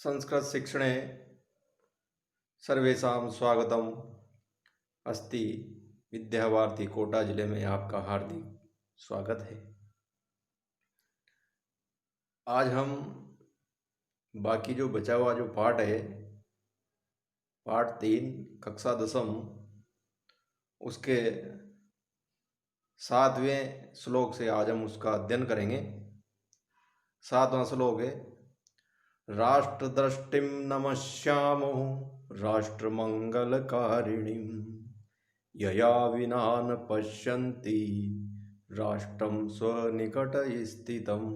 संस्कृतशिक्षणे सर्वेषां स्वागतम अस्ति। विद्यावारिधि कोटा जिले में आपका हार्दिक स्वागत है। आज हम बाकी जो बचा हुआ जो पाठ है, पाठ 3 कक्षा 10 उसके 7वें श्लोक से आज हम उसका अध्ययन करेंगे। 7वां श्लोक है, राष्ट्रदृष्टिं नमस्यामो राष्ट्रमंगलकारिणीं यया विना न पश्यन्ति राष्ट्रं स्वनिकट स्थितम्।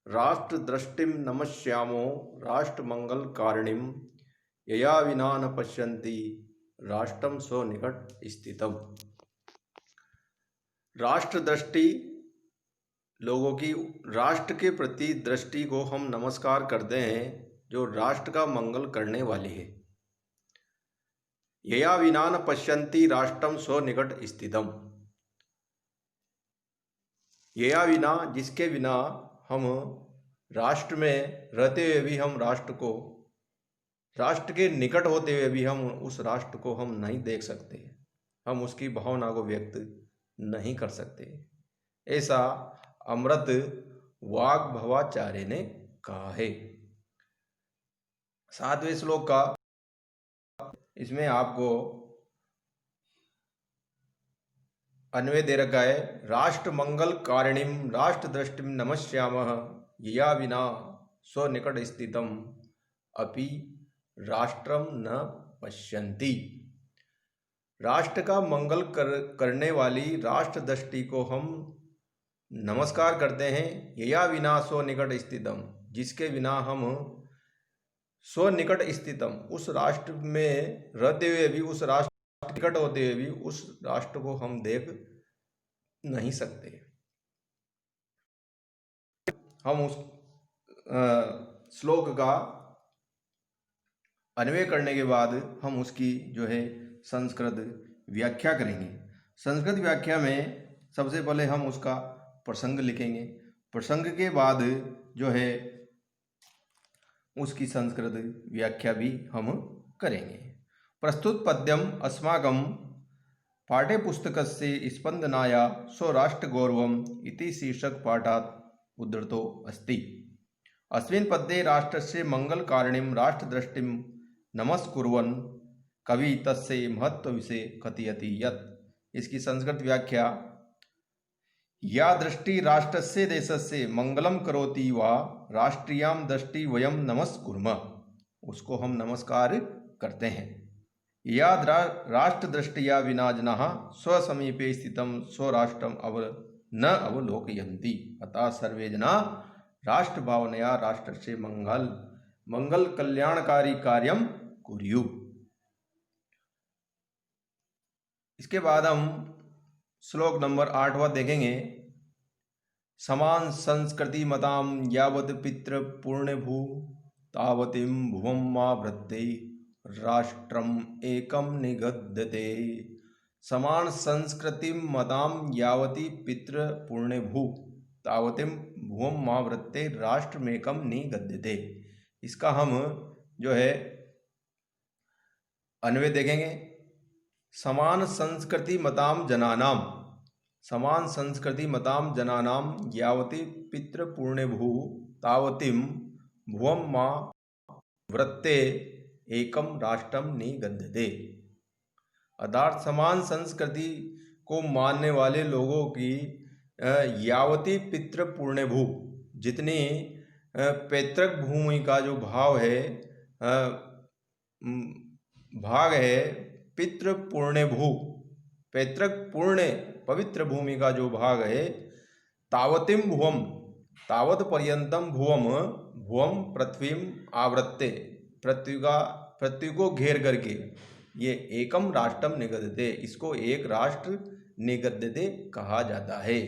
राष्ट्रदृष्टिं नमस्यामो राष्ट्रमंगलकारिणीं यया विना न पश्यन्ति राष्ट्रं स्वनिकट स्थितम्। राष्ट्र दृष्टि लोगों की राष्ट्र के प्रति दृष्टि को हम नमस्कार करते हैं, जो राष्ट्र का मंगल करने वाली है। यया विना न पश्यन्ति राष्ट्रम स्वनिकट स्थितम। यया विना, जिसके बिना हम राष्ट्र में रहते हुए भी हम राष्ट्र के निकट होते हुए भी हम उस राष्ट्र को हम नहीं देख सकते, हम उसकी भावना को व्यक्त नहीं कर सकते। ऐसा अमृत वाग्भवाचार्य ने कहा है। 7वें श्लोक का इसमें आपको अन्वय दे रखा है, राष्ट्र मंगल कारिणीम राष्ट्र दृष्टिम नमस्यामः यया विना स्वनिकट स्थितम अपि राष्ट्रम न पश्यन्ति। राष्ट्र का मंगल करने वाली राष्ट्र दृष्टि को हम नमस्कार करते हैं। यया विना स्वनिकट स्थितम, जिसके बिना हम स्वनिकट स्थितम, उस राष्ट्र में रहते हुए भी, उस राष्ट्र निकट होते हुए भी उस राष्ट्र को हम देख नहीं सकते। हम उस श्लोक का अन्वय करने के बाद हम उसकी जो है संस्कृत व्याख्या करेंगे। संस्कृत व्याख्या में सबसे पहले हम उसका प्रसंग लिखेंगे। प्रसंग के बाद जो है उसकी संस्कृत व्याख्या भी हम करेंगे। प्रस्तुत पद्यम अस्माकं पाठ्यपुस्तकस्य स्पन्दनाया स्वराष्ट्रगौरवम् इति शीर्षक पाठात् उद्धृतो अस्ति। अस्मिन् पद्ये राष्ट्रस्य मंगलकारिणीं राष्ट्रदृष्टिं नमस्कुर्वन् कवि तस्य महत्त्वविषये कथयति यत्। इसकी संस्कृत व्याख्या, या दृष्टि राष्ट्रस्य देशस्य मंगलम करोति वा राष्ट्रीयां दृष्टि वयम नमस्कुर्मः, उसको हम नमस्कार करते हैं। या राष्ट्र दृष्टिया विना जनाः स्वसमीपे स्थितं स्वराष्ट्रम न अवलोकयन्ति, अतः सर्वे जनाः राष्ट्र भावनया राष्ट्रस्य मंगल कल्याणकारी कार्यम कुर्यु। इसके बाद हम श्लोक नंबर 8वां देखेंगे। समान संस्कृति मताम यावत पितृ पुण्य भू तावतीं भुवं मा वृत्ते राष्ट्रम एकम निगद्यते। समान संस्कृति मताम यावती पितृ पुण्य भू तावतीं भुवं मा वृत्ते राष्ट्रमेकम निगद्यते। इसका हम जो है अन्वय देखेंगे। समान संस्कृति मताम जनानाम, समान संस्कृति मताम जनानाम यावती पितृ पुण्य भू तावतीं भुवं मा वृत्ते एकम राष्ट्रम निगद्यते। अर्थात समान संस्कृति को मानने वाले लोगों की यावती पितृ पुण्य भू, जितनी पैतृक भूमि का जो भाव है, भाग है, पितृ पुण्य भू, पैतृक पुण्य पवित्र भूमि का जो भाग है, तावतीं भुवम, तावत पर्यंतम भुवम, भुवम पृथ्वीम आवृत्ते, पृथ्वी को घेर करके, ये एकम राष्ट्रम निगद्यते, इसको एक राष्ट्र निगद्यते कहा जाता है।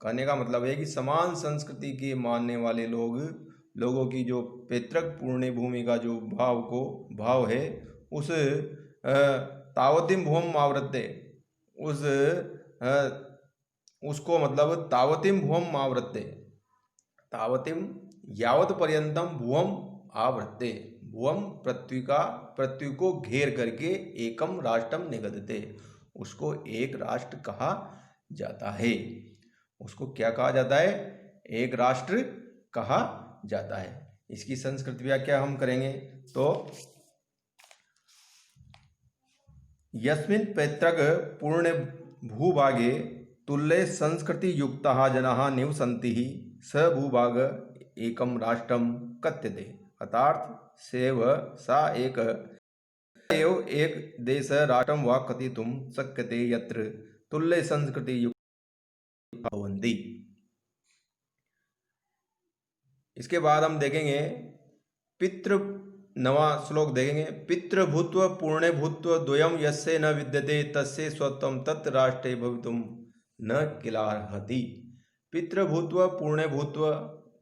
कहने का मतलब है कि समान संस्कृति के मानने वाले लोगों की जो पैतृक पुण्य भूमि का जो भाव है, उस तावतीं भुवम आवृत्ते, उसको मतलब तावतीं भुवम आवृत्ते, तावतीं यावत पर्यंतम भुवम आवृत्ते भुवम पृथ्वी को घेर करके एकम राष्ट्रम निगदते, उसको एक राष्ट्र कहा जाता है। उसको क्या कहा जाता है? एक राष्ट्र कहा जाता है। इसकी संस्कृत व्याख्या हम करेंगे तो यस्मिन् पैतृक पूर्ण भूभागे तुल्ये संस्कृति युक्ताः जनाः निवसन्ति स भूभाग एकम राष्ट्रम कथ्यते। अर्थात सेव सा एक एव एक देश राष्ट्रम वा कथितुं शक्यते यत्र तुल्ये संस्कृति युक्ताः भवन्ति। इसके बाद हम देखेंगे नवा श्लोक देखेंगे। पितृभूत्व पुण्य भूत्व द्वयम यस्य न विद्यते तस्य स्वत्वं तत् राष्ट्रे भवितुं न किलार्हति। पितृभूत्व पुण्य भूत्व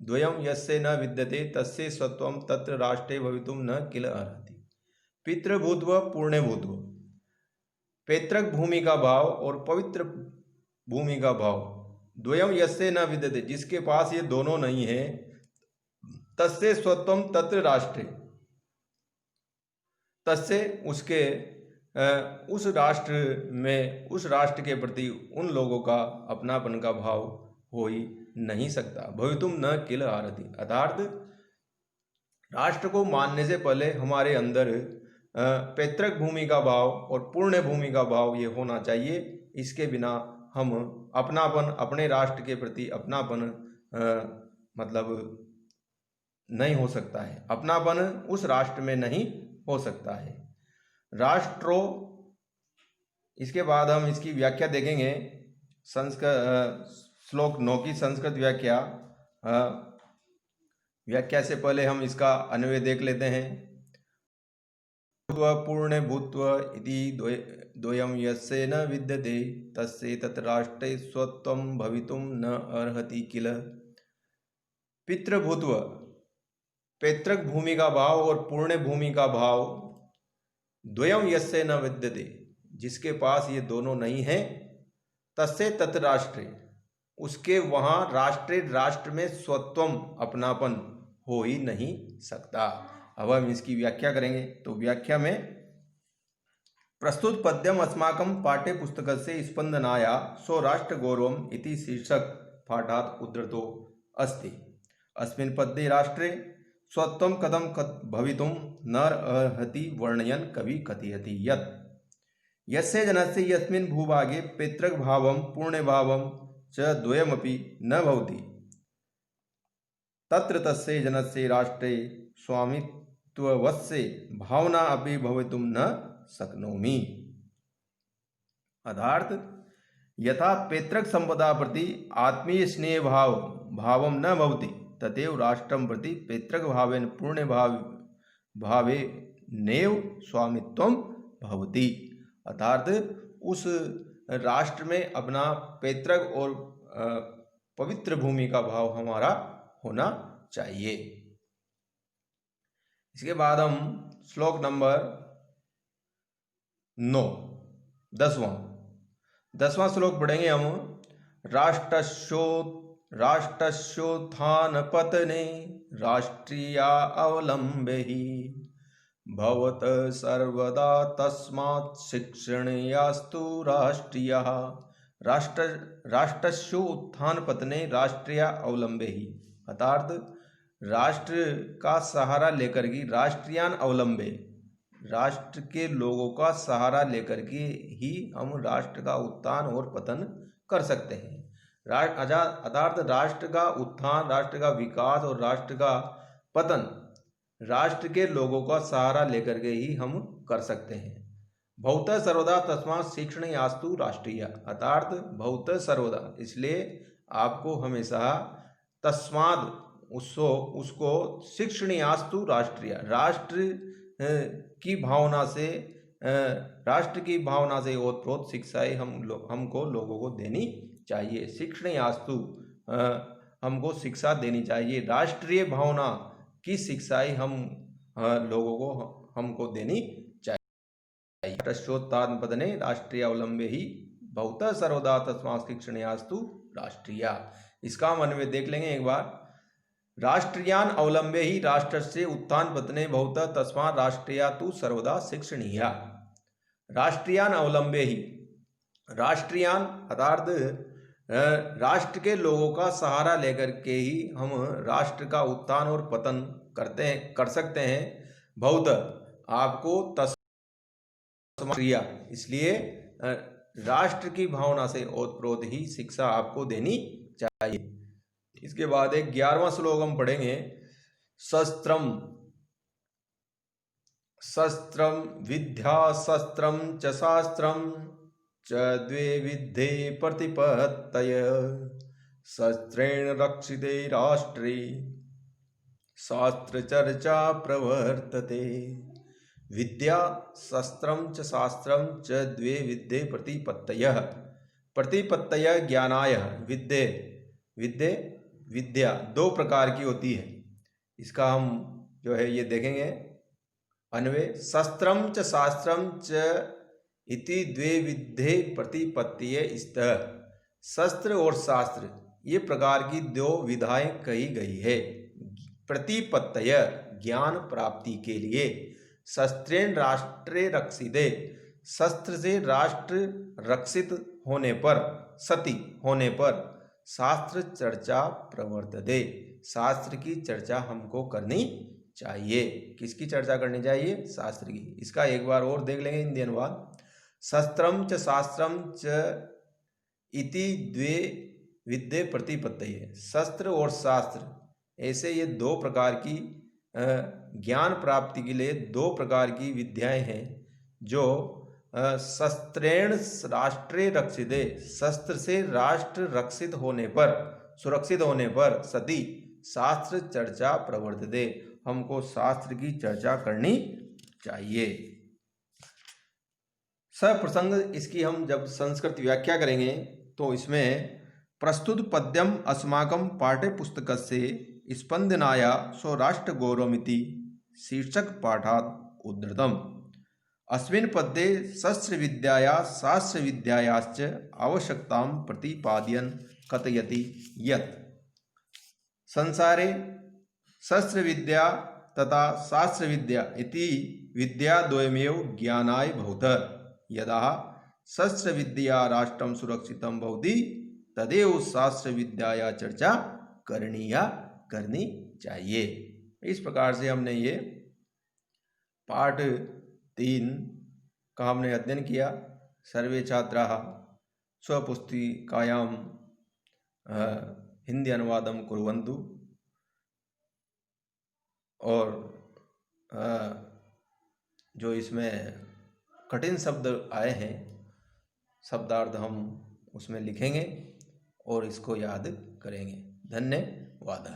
द्वयम यस्य न विद्यते तस्य स्वत्वं तत्र राष्ट्रे भवितुं न किलार्हति। पितृभूत्व पुण्य भूत्व, पैतृक भूमि का भाव और पवित्र भूमि का भाव, द्वयम यस्य न विद्यते, जिसके पास ये दोनों नहीं है, तस्य स्वत्वम तत्र राष्ट्रे, तस्य उसके उस राष्ट्र में, उस राष्ट्र के प्रति उन लोगों का अपनापन का भाव हो ही नहीं सकता। भवितुम न किल आरती, अर्थात राष्ट्र को मानने से पहले हमारे अंदर पैतृक भूमि का भाव और पूर्ण भूमि का भाव ये होना चाहिए। इसके बिना हम अपनापन, अपने राष्ट्र के प्रति अपनापन मतलब नहीं हो सकता है। अपनापन उस राष्ट्र में नहीं हो सकता है। राष्ट्रो, इसके बाद हम इसकी व्याख्या देखेंगे। श्लोक 9 की संस्कृत व्याख्या। व्याख्या से पहले हम इसका अन्वय देख लेते हैं। पूर्ण भूत्व इति द्वयम यस्य न विद्यते तस्य तत् राष्ट्रे स्वत्वं भवितुं न अर्हति किल। पितृभूत्व, पैतृक भूमि का भाव और पूर्ण भूमि का भाव, द्वयम यस्य न विद्यते, जिसके पास ये दोनों नहीं है, तस्य तत् राष्ट्रे, उसके वहाँ राष्ट्र, राष्ट्र में स्वत्वम, अपनापन हो ही नहीं सकता। अब हम इसकी व्याख्या करेंगे। तो व्याख्या में प्रस्तुत पद्यम अस्माकं पाठ्य पुस्तकस्य स्पंदनाया स्वराष्ट्र गौरवम इति शीर्षक पाठात् उद्धृतो अस्ति। अस्मिन् पद्ये राष्ट्रे स्वत्वं कथं भवितुं न अर्हति वर्णयन् कवि कथयति यत् यस्य जनस्य यस्मिन् भूभागे पैतृक भावं पूर्ण भावं च द्वयमपि न भवति तत्र तस्य जनस्य राष्ट्रे स्वामित्वस्य भावना अपि भवितुं न शक्नोमि। अर्थात यथा पैतृक संपदा प्रति आत्मीय स्नेह भावं न भवति तथैव राष्ट्रं प्रति पैतृक भावेन पूर्ण भावे नैव स्वामित्वं भवति। अर्थात उस राष्ट्र में अपना पैतृक और पवित्र भूमि का भाव हमारा होना चाहिए। इसके बाद हम श्लोक नंबर 9, 10वां श्लोक पढ़ेंगे हम। राष्ट्रस्योत्थान पतने राष्ट्रीया अवलंबे भवत सर्वदा तस्मात् शिक्षणीयास्तु राष्ट्रीयः। राष्ट्रस्यो उत्थान पतने राष्ट्रीय अवलंबे ही, अर्थात राष्ट्र का सहारा लेकर के, राष्ट्रीयान अवलंबे, राष्ट्र के लोगों का सहारा लेकर के ही हम राष्ट्र का उत्थान और पतन कर सकते हैं। अर्थात राष्ट्र का उत्थान, राष्ट्र का विकास और राष्ट्र का पतन राष्ट्र के लोगों का सहारा लेकर के ही हम कर सकते हैं। भौत सर्वदा तस्मात् शिक्षणीयास्तु राष्ट्रीय, अर्थात भौत सर्वदा, इसलिए आपको हमेशा तस्माद उसको शिक्षणीयास्तु राष्ट्रीय, राष्ट्र की भावना से, राष्ट्र की भावना से ओतप्रोत शिक्षाएं हमको लोगों को देनी चाहिए। शिक्षणीयास्तु, हमको शिक्षा देनी चाहिए। राष्ट्रीय भावना की शिक्षाएं हम लोगों को हमको देनी चाहिए। राष्ट्रोत्थान पतने राष्ट्रीय अवलंबे ही भवत सर्वदा तस्मात् शिक्षणीयास्तु राष्ट्रीय। इसका हम अन्वय देख लेंगे एक बार। राष्ट्रियान अवलंबे ही राष्ट्रस्य उत्थान पतने भवतः तस्मात् राष्ट्रिया तु सर्वदा शिक्षणीया। राष्ट्रियान अवलंबे ही, राष्ट्रियान अर्थात राष्ट्र के लोगों का सहारा लेकर के ही हम राष्ट्र का उत्थान और पतन कर सकते हैं। बहुत आपको तस्मात्क्रिया, इसलिए राष्ट्र की भावना से ओतप्रोत ही शिक्षा आपको देनी चाहिए। इसके बाद एक 11वां श्लोक हम पढ़ेंगे। शस्त्रम शस्त्रम विद्या शस्त्रम च शास्त्रम च द्वे विद्धे प्रतिपत्तय शस्त्रेण रक्षिते राष्ट्रे शास्त्र चर्चा प्रवर्तते। विद्या शस्त्रम च शास्त्रम च द्वे विद्धे प्रतिपत्तयः। प्रतिपत्तय ज्ञानाय, विद्ये विद्ये विद्या दो प्रकार की होती है। इसका हम जो है ये देखेंगे। अन्वय शस्त्रम च शास्त्रम च इति द्वे विद्धे प्रतिपत्तिये स्तः। शस्त्र और शास्त्र ये प्रकार की दो विधाएं कही गई है प्रतिपत्तय ज्ञान प्राप्ति के लिए। शस्त्रेण राष्ट्रे रक्षिते, शस्त्र से राष्ट्र रक्षित होने पर, सती होने पर, शास्त्र चर्चा प्रवर्तते, शास्त्र की चर्चा हमको करनी चाहिए। किसकी चर्चा करनी चाहिए? शास्त्र की। इसका एक बार और देख लेंगे हिंदी अनुवाद। शस्त्रम च शास्त्रम च इति द्वे विद्ये प्रतिपत्तये। शस्त्र और शास्त्र ऐसे ये दो प्रकार की ज्ञान प्राप्ति के लिए दो प्रकार की विद्याएं हैं जो शस्त्रेण राष्ट्रे रक्षिते, शस्त्र से राष्ट्र रक्षित होने पर, सुरक्षित होने पर, सती शास्त्र चर्चा प्रवर्तते, हमको शास्त्र की चर्चा करनी चाहिए। सप्रसंग इसकी हम जब संस्कृत व्याख्या करेंगे तो इसमें प्रस्तुत पद्यम अस्माकं पाठ्य पुस्तकस्य स्पंदनाया स्वराष्ट्र गौरवमिति शीर्षक पाठात् उद्धृतम्। अस्मिन् पद्ये शस्त्रविद्याया शास्त्रविद्यायाश्च आवश्यकतां प्रतिपादयन् कथयति यत् संसारे शस्त्रविद्या तथा शास्त्रविद्या इति विद्याद्वयमेव ज्ञानाय भवतः। यदा शस्त्रविद्या राष्ट्रं सुरक्षितं भवति तदेव शास्त्रविद्याया चर्चा करनी चाहिए। इस प्रकार से हमने ये पाठ 3 का हमने अध्ययन किया। सर्वे छात्राः स्वपुस्तिकायां हिंदी अनुवादं कुर्वन्तु और जो इसमें कठिन शब्द आए हैं शब्दार्थ हम उसमें लिखेंगे और इसको याद करेंगे। धन्यवाद।